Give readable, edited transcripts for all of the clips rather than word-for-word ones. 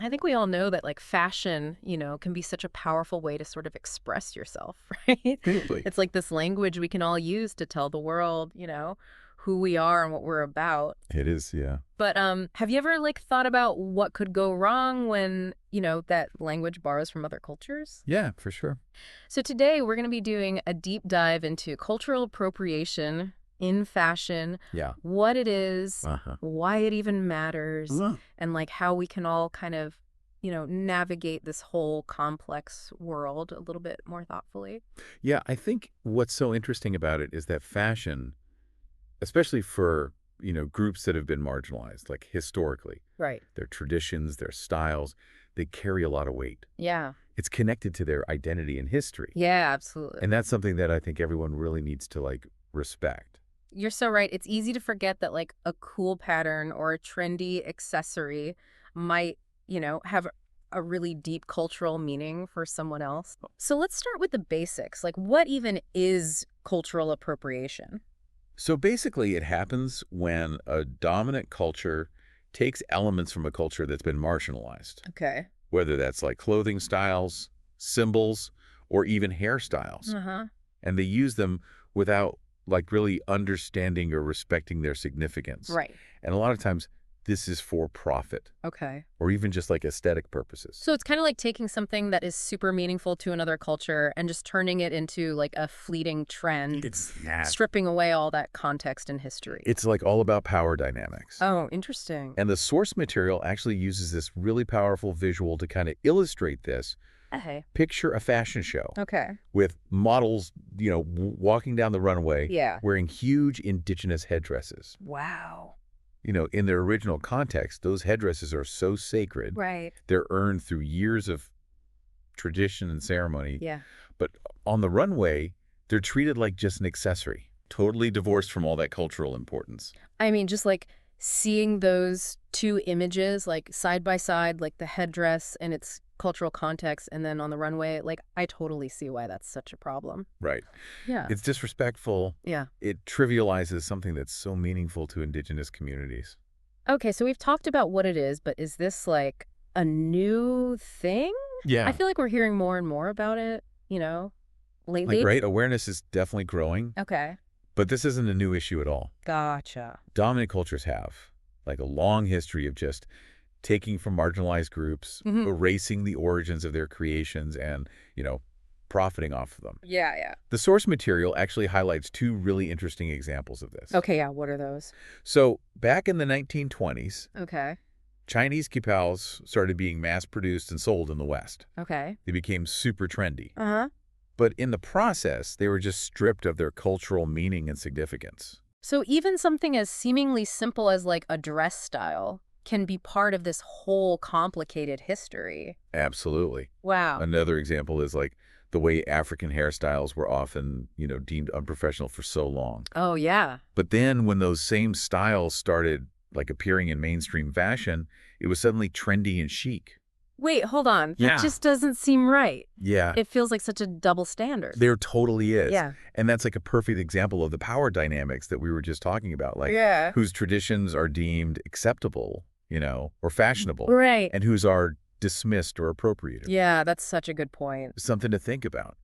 I think we all know that like fashion, can be such a powerful way to sort of express yourself, right? Totally. It's like this language we can all use to tell the world, who we are and what we're about. It is, yeah. But have you ever like thought about what could go wrong when, that language borrows from other cultures? Yeah, for sure. So today we're going to be doing a deep dive into cultural appropriation in fashion, Yeah. what it is, Uh-huh. why it even matters, Uh, and like how we can all kind of, navigate this whole complex world a little bit more thoughtfully. Yeah, I think what's so interesting about it is that fashion, especially for, groups that have been marginalized, like historically, Right. their traditions, their styles, they carry a lot of weight. Yeah. It's connected to their identity and history. Yeah, absolutely. And that's something that I think everyone really needs to, like, respect. You're so right. It's easy to forget that like a cool pattern or a trendy accessory might, have a really deep cultural meaning for someone else. So let's start with the basics. Like what even is cultural appropriation? So basically, it happens when a dominant culture takes elements from a culture that's been marginalized, Okay. whether that's like clothing styles, symbols, or even hairstyles. Uh-huh. And they use them without like really understanding or respecting their significance. Right. And a lot of times this is for profit Okay. or even just like aesthetic purposes. So it's kind of like taking something that is super meaningful to another culture and just turning it into like a fleeting trend, Exactly. stripping away all that context and history. It's like all about power dynamics. Oh, interesting. And the source material actually uses this really powerful visual to kind of illustrate this. Okay. Picture a fashion show Okay. with models, walking down the runway Yeah. wearing huge indigenous headdresses. Wow. In their original context, those headdresses are so sacred. Right. They're earned through years of tradition and ceremony. Yeah. But on the runway, they're treated like just an accessory, totally divorced from all that cultural importance. I mean, just like seeing those two images, like side by side, like the headdress and its cultural context, and then on the runway, like I totally see why that's such a problem. Right. Yeah. It's disrespectful. Yeah. It trivializes something that's so meaningful to indigenous communities. Okay, so we've talked about what it is, but is this like a new thing? Yeah. I feel like we're hearing more and more about it, lately. Right? Awareness is definitely growing, Okay. but this isn't a new issue at all. Gotcha. Dominant cultures have, like, a long history of just taking from marginalized groups, Hmm. erasing the origins of their creations, and, profiting off of them. Yeah, yeah. The source material actually highlights two really interesting examples of this. Okay, yeah, what are those? So, back in the 1920s, Okay. Chinese kipaos started being mass-produced and sold in the West. Okay. They became super trendy. Uh-huh. But in the process, they were just stripped of their cultural meaning and significance. So even something as seemingly simple as like a dress style can be part of this whole complicated history. Absolutely. Wow. Another example is like the way African hairstyles were often, deemed unprofessional for so long. Oh, yeah. But then when those same styles started like appearing in mainstream fashion, it was suddenly trendy and chic. Wait, hold on. Yeah. That just doesn't seem right. Yeah, It feels like such a double standard. there totally is. Yeah. And that's like a perfect example of the power dynamics that we were just talking about, like Yeah. whose traditions are deemed acceptable, or fashionable, Right. and whose are dismissed or appropriated. Yeah, that's such a good point. Something to think about.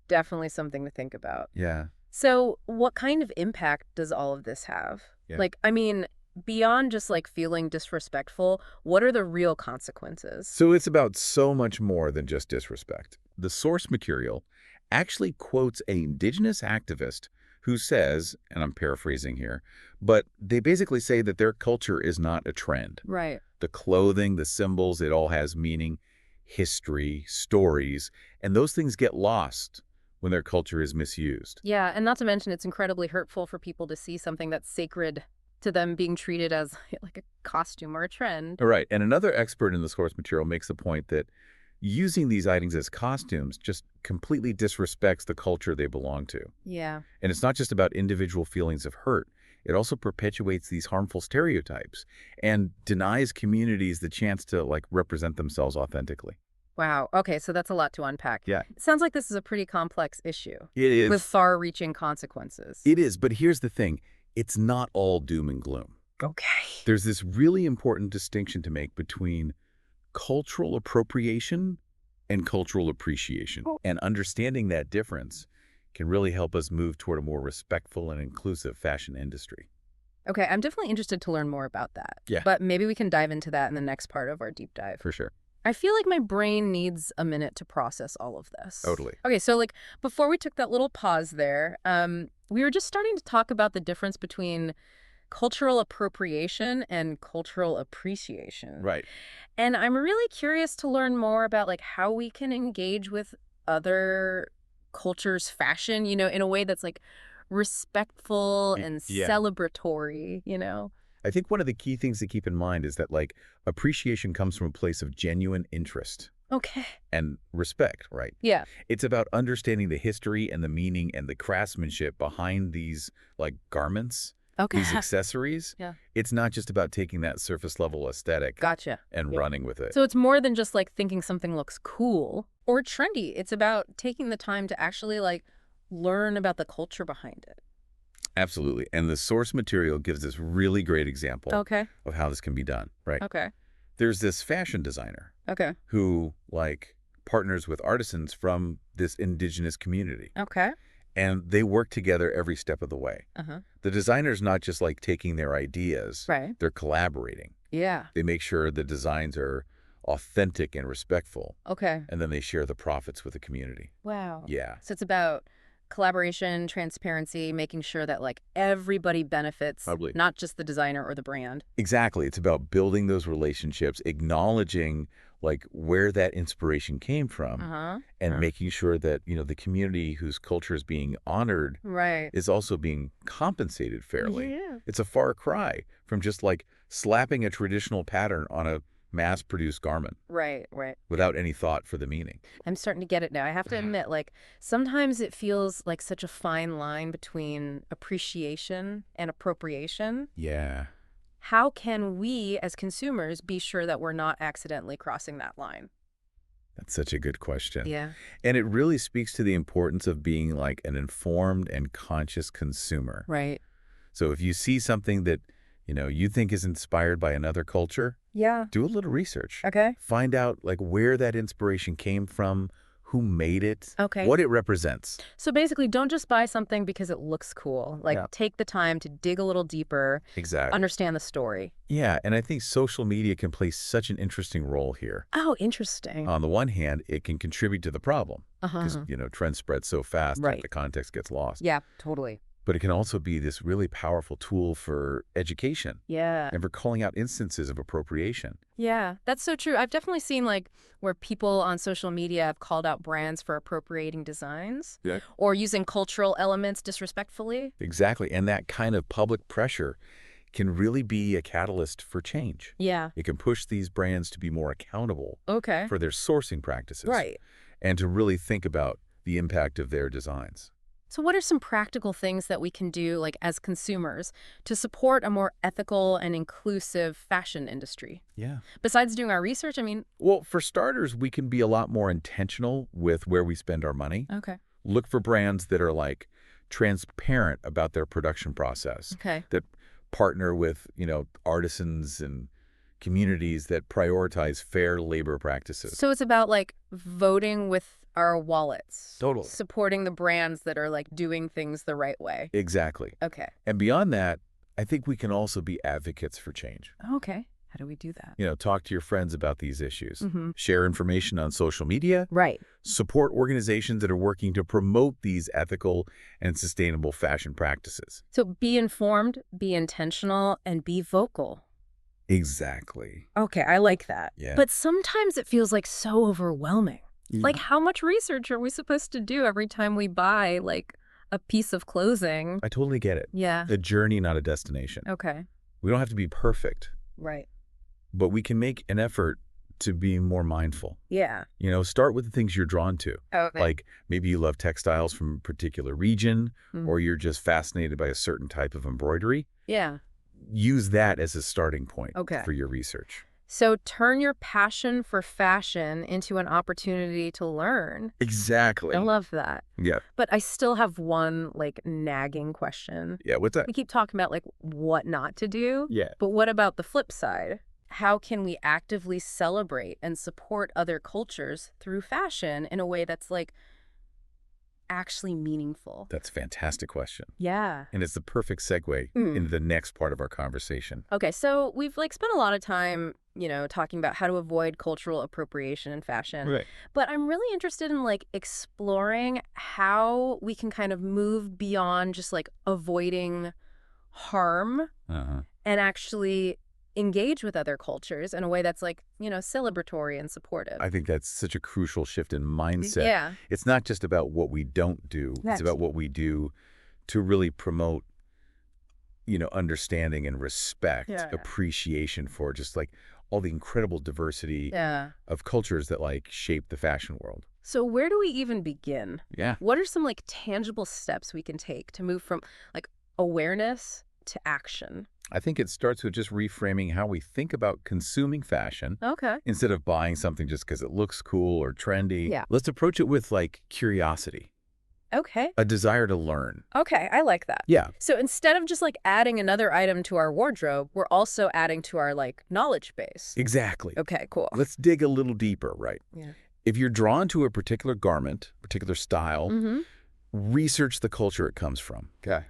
Definitely something to think about. Yeah. So what kind of impact does all of this have? Yeah. Like, I mean, beyond just like feeling disrespectful, what are the real consequences? So it's about so much more than just disrespect. The source material actually quotes an indigenous activist who says, and I'm paraphrasing here, but they basically say that their culture is not a trend. Right. The clothing, the symbols, it all has meaning, history, stories, and those things get lost when their culture is misused. Yeah, and not to mention it's incredibly hurtful for people to see something that's sacred to them being treated as like a costume or a trend. All right, and another expert in the source material makes the point that using these items as costumes just completely disrespects the culture they belong to. Yeah. And it's not just about individual feelings of hurt. It also perpetuates these harmful stereotypes and denies communities the chance to like represent themselves authentically. Wow. Okay, so that's a lot to unpack. Yeah. It sounds like this is a pretty complex issue It is. with far-reaching consequences. It is, but here's the thing. It's not all doom and gloom. Okay. There's this really important distinction to make between cultural appropriation and cultural appreciation. Oh. And understanding that difference can really help us move toward a more respectful and inclusive fashion industry. Okay, I'm definitely interested to learn more about that. Yeah. But maybe we can dive into that in the next part of our deep dive. For sure. I feel like my brain needs a minute to process all of this. Totally. Okay, so like before we took that little pause there, we were just starting to talk about the difference between cultural appropriation and cultural appreciation. Right. And I'm really curious to learn more about like how we can engage with other cultures' fashion, in a way that's like respectful and Yeah. celebratory. I think one of the key things to keep in mind is that, like, appreciation comes from a place of genuine interest Okay. and respect, right? Yeah. It's about understanding the history and the meaning and the craftsmanship behind these, like, garments, Okay. these accessories. Yeah. It's not just about taking that surface level aesthetic Gotcha. and Yeah. running with it. So it's more than just like thinking something looks cool or trendy. It's about taking the time to actually like learn about the culture behind it. Absolutely. And the source material gives this really great example Okay. of how this can be done, right? Okay. There's this fashion designer Okay. who, like, partners with artisans from this indigenous community. Okay. And they work together every step of the way. Uh-huh. The designer's not just like taking their ideas, Right. they're collaborating. Yeah. They make sure the designs are authentic and respectful, Okay. and then they share the profits with the community. Wow. Yeah, So it's about collaboration, transparency, making sure that like everybody benefits, Probably. not just the designer or the brand. exactly. It's about building those relationships, acknowledging like where that inspiration came from, Uh-huh. and Uh-huh. making sure that, the community whose culture is being honored Right. is also being compensated fairly. Yeah. It's a far cry from just like slapping a traditional pattern on a mass-produced garment Right. Right. without any thought for the meaning. I'm starting to get it now. I have to admit, like, sometimes it feels like such a fine line between appreciation and appropriation. Yeah. How can we, as consumers, be sure that we're not accidentally crossing that line? That's such a good question. Yeah. And it really speaks to the importance of being like an informed and conscious consumer. Right. So if you see something that, you think is inspired by another culture, Yeah. do a little research. Okay. Find out like where that inspiration came from, who made it, Okay. what it represents. So basically, don't just buy something because it looks cool. Like, Yeah. take the time to dig a little deeper, Exactly. understand the story. Yeah, and I think social media can play such an interesting role here. Oh, interesting. On the one hand, it can contribute to the problem Uh-huh. because, trends spread so fast Right. that the context gets lost. Yeah, totally. But it can also be this really powerful tool for education Yeah. and for calling out instances of appropriation. Yeah, that's so true. I've definitely seen like where people on social media have called out brands for appropriating designs Yeah. or using cultural elements disrespectfully. Exactly. And that kind of public pressure can really be a catalyst for change. Yeah. It can push these brands to be more accountable Okay. for their sourcing practices. Right. And to really think about the impact of their designs. So what are some practical things that we can do like as consumers to support a more ethical and inclusive fashion industry? Yeah. Besides doing our research, I mean, Well, for starters, we can be a lot more intentional with where we spend our money. okay. Look for brands that are like transparent about their production process, Okay. that partner with, artisans and communities that prioritize fair labor practices. So it's about like voting with our wallets. Totally. Supporting the brands that are like doing things the right way. Exactly. Okay. And beyond that, I think we can also be advocates for change. Okay. How do we do that? Talk to your friends about these issues. Mm-hmm. Share information on social media. Right. Support organizations that are working to promote these ethical and sustainable fashion practices. So be informed, be intentional, and be vocal. Exactly. Okay, I like that. Yeah. But sometimes it feels like so overwhelming. Like, how much research are we supposed to do every time we buy, like, a piece of clothing? I totally get it. Yeah. A journey, not a destination. Okay. We don't have to be perfect, Right. but we can make an effort to be more mindful. Yeah. Start with the things you're drawn to. Okay. Like maybe you love textiles from a particular region, Mhm. or you're just fascinated by a certain type of embroidery. Yeah. Use that as a starting point Okay. for your research. So turn your passion for fashion into an opportunity to learn. Exactly. I love that. Yeah. But I still have one, like, nagging question. Yeah. What's that? We keep talking about, like, what not to do. Yeah. But what about the flip side? how can we actively celebrate and support other cultures through fashion in a way that's like actually meaningful? That's a fantastic question. Yeah. And it's the perfect segue into the next part of our conversation. Okay, so we've like spent a lot of time, talking about how to avoid cultural appropriation in fashion. Right. But I'm really interested in like exploring how we can kind of move beyond just like avoiding harm Uh-huh. and actually engage with other cultures in a way that's like, celebratory and supportive. I think that's such a crucial shift in mindset. Yeah. It's not just about what we don't do. It's That's- about what we do to really promote, understanding and respect, Yeah. appreciation for just like all the incredible diversity Yeah. of cultures that like shape the fashion world. So where do we even begin? Yeah. What are some like tangible steps we can take to move from like awareness to action? I think it starts with just reframing how we think about consuming fashion. Okay. Instead of buying something just because it looks cool or trendy, Yeah. let's approach it with like curiosity, Okay. a desire to learn. Okay, I like that. Yeah, So instead of just like adding another item to our wardrobe, we're also adding to our like knowledge base. exactly. Okay, cool. Let's dig a little deeper, right? Yeah. If you're drawn to a particular garment, particular style, Mm-hmm. research the culture it comes from. Okay.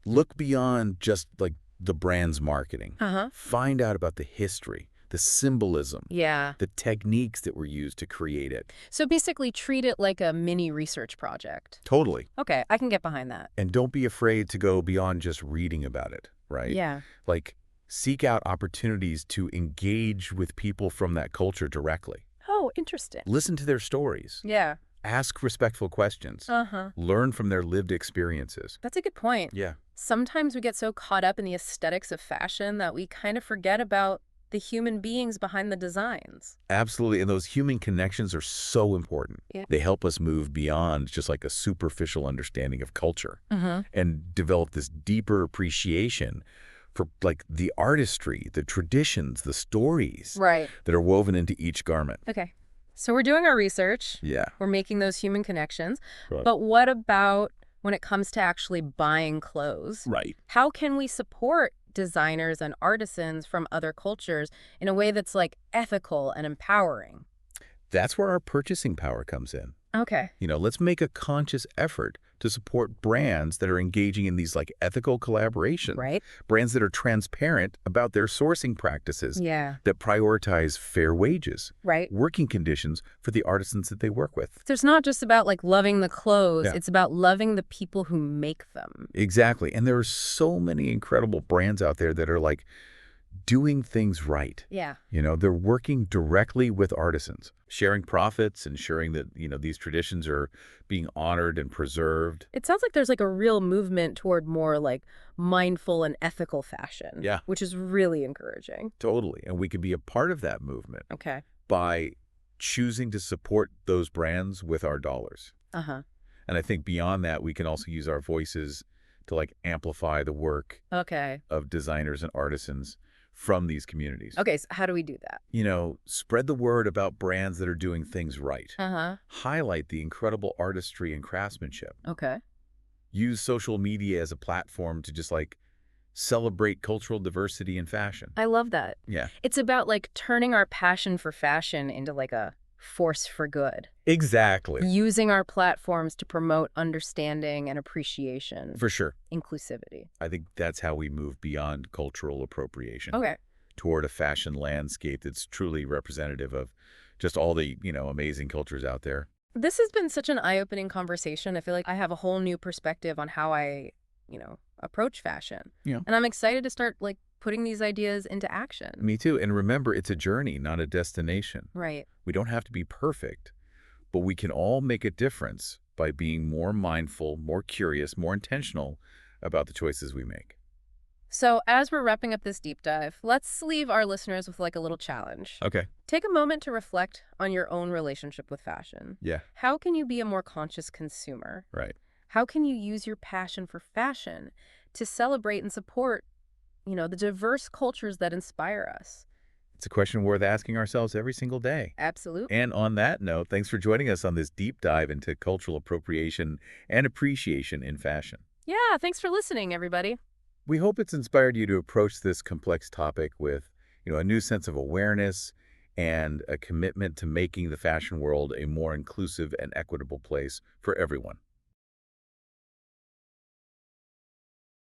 Look beyond just like the brand's marketing. Uh-huh. Find out about the history, the symbolism, Yeah. the techniques that were used to create it. So basically treat it like a mini research project. Totally. Okay, I can get behind that. And don't be afraid to go beyond just reading about it, right? Yeah. Like, seek out opportunities to engage with people from that culture directly. Oh, interesting. Listen to their stories. Yeah. Ask respectful questions. Uh-huh. Learn from their lived experiences. That's a good point. Yeah. Sometimes we get so caught up in the aesthetics of fashion that we kind of forget about the human beings behind the designs. Absolutely. And those human connections are so important. Yeah. They help us move beyond just like a superficial understanding of culture Uh-huh. and develop this deeper appreciation for like the artistry, the traditions, the stories Right. that are woven into each garment. Okay. So we're doing our research. Yeah. We're making those human connections. Right. But what about when it comes to actually buying clothes? Right. How can we support designers and artisans from other cultures in a way that's like ethical and empowering? That's where our purchasing power comes in. Okay. Let's make a conscious effort to support brands that are engaging in these like ethical collaborations. Right? Brands that are transparent about their sourcing practices, Yeah. that prioritize fair wages, Right. working conditions for the artisans that they work with. So it's not just about like loving the clothes. Yeah. It's about loving the people who make them. Exactly. And there are so many incredible brands out there that are like doing things right. Yeah. They're working directly with artisans, sharing profits, ensuring that, these traditions are being honored and preserved. It sounds like there's like a real movement toward more like mindful and ethical fashion. Yeah. Which is really encouraging. Totally. And we could be a part of that movement Okay. by choosing to support those brands with our dollars. Uh-huh. And I think beyond that, we can also use our voices to like amplify the work Okay. of designers and artisans from these communities. Okay, so how do we do that? Spread the word about brands that are doing things right. Uh-huh. Highlight the incredible artistry and craftsmanship. Okay. Use social media as a platform to just like celebrate cultural diversity in fashion. I love that. Yeah. It's about like turning our passion for fashion into like a force for good. Exactly. Using our platforms to promote understanding and appreciation, For sure. inclusivity. I think that's how we move beyond cultural appropriation Okay. toward a fashion landscape that's truly representative of just all the, amazing cultures out there. This has been such an eye-opening conversation. I feel like I have a whole new perspective on how I, approach fashion. Yeah. And I'm excited to start like putting these ideas into action. Me too. And remember, it's a journey, not a destination. Right. We don't have to be perfect, but we can all make a difference by being more mindful, more curious, more intentional about the choices we make. So as we're wrapping up this deep dive, let's leave our listeners with like a little challenge. Okay. Take a moment to reflect on your own relationship with fashion. Yeah. How can you be a more conscious consumer? Right. How can you use your passion for fashion to celebrate and support, the diverse cultures that inspire us? It's a question worth asking ourselves every single day. Absolutely. And on that note, thanks for joining us on this deep dive into cultural appropriation and appreciation in fashion. Yeah, thanks for listening, everybody. We hope it's inspired you to approach this complex topic with a new sense of awareness and a commitment to making the fashion world a more inclusive and equitable place for everyone.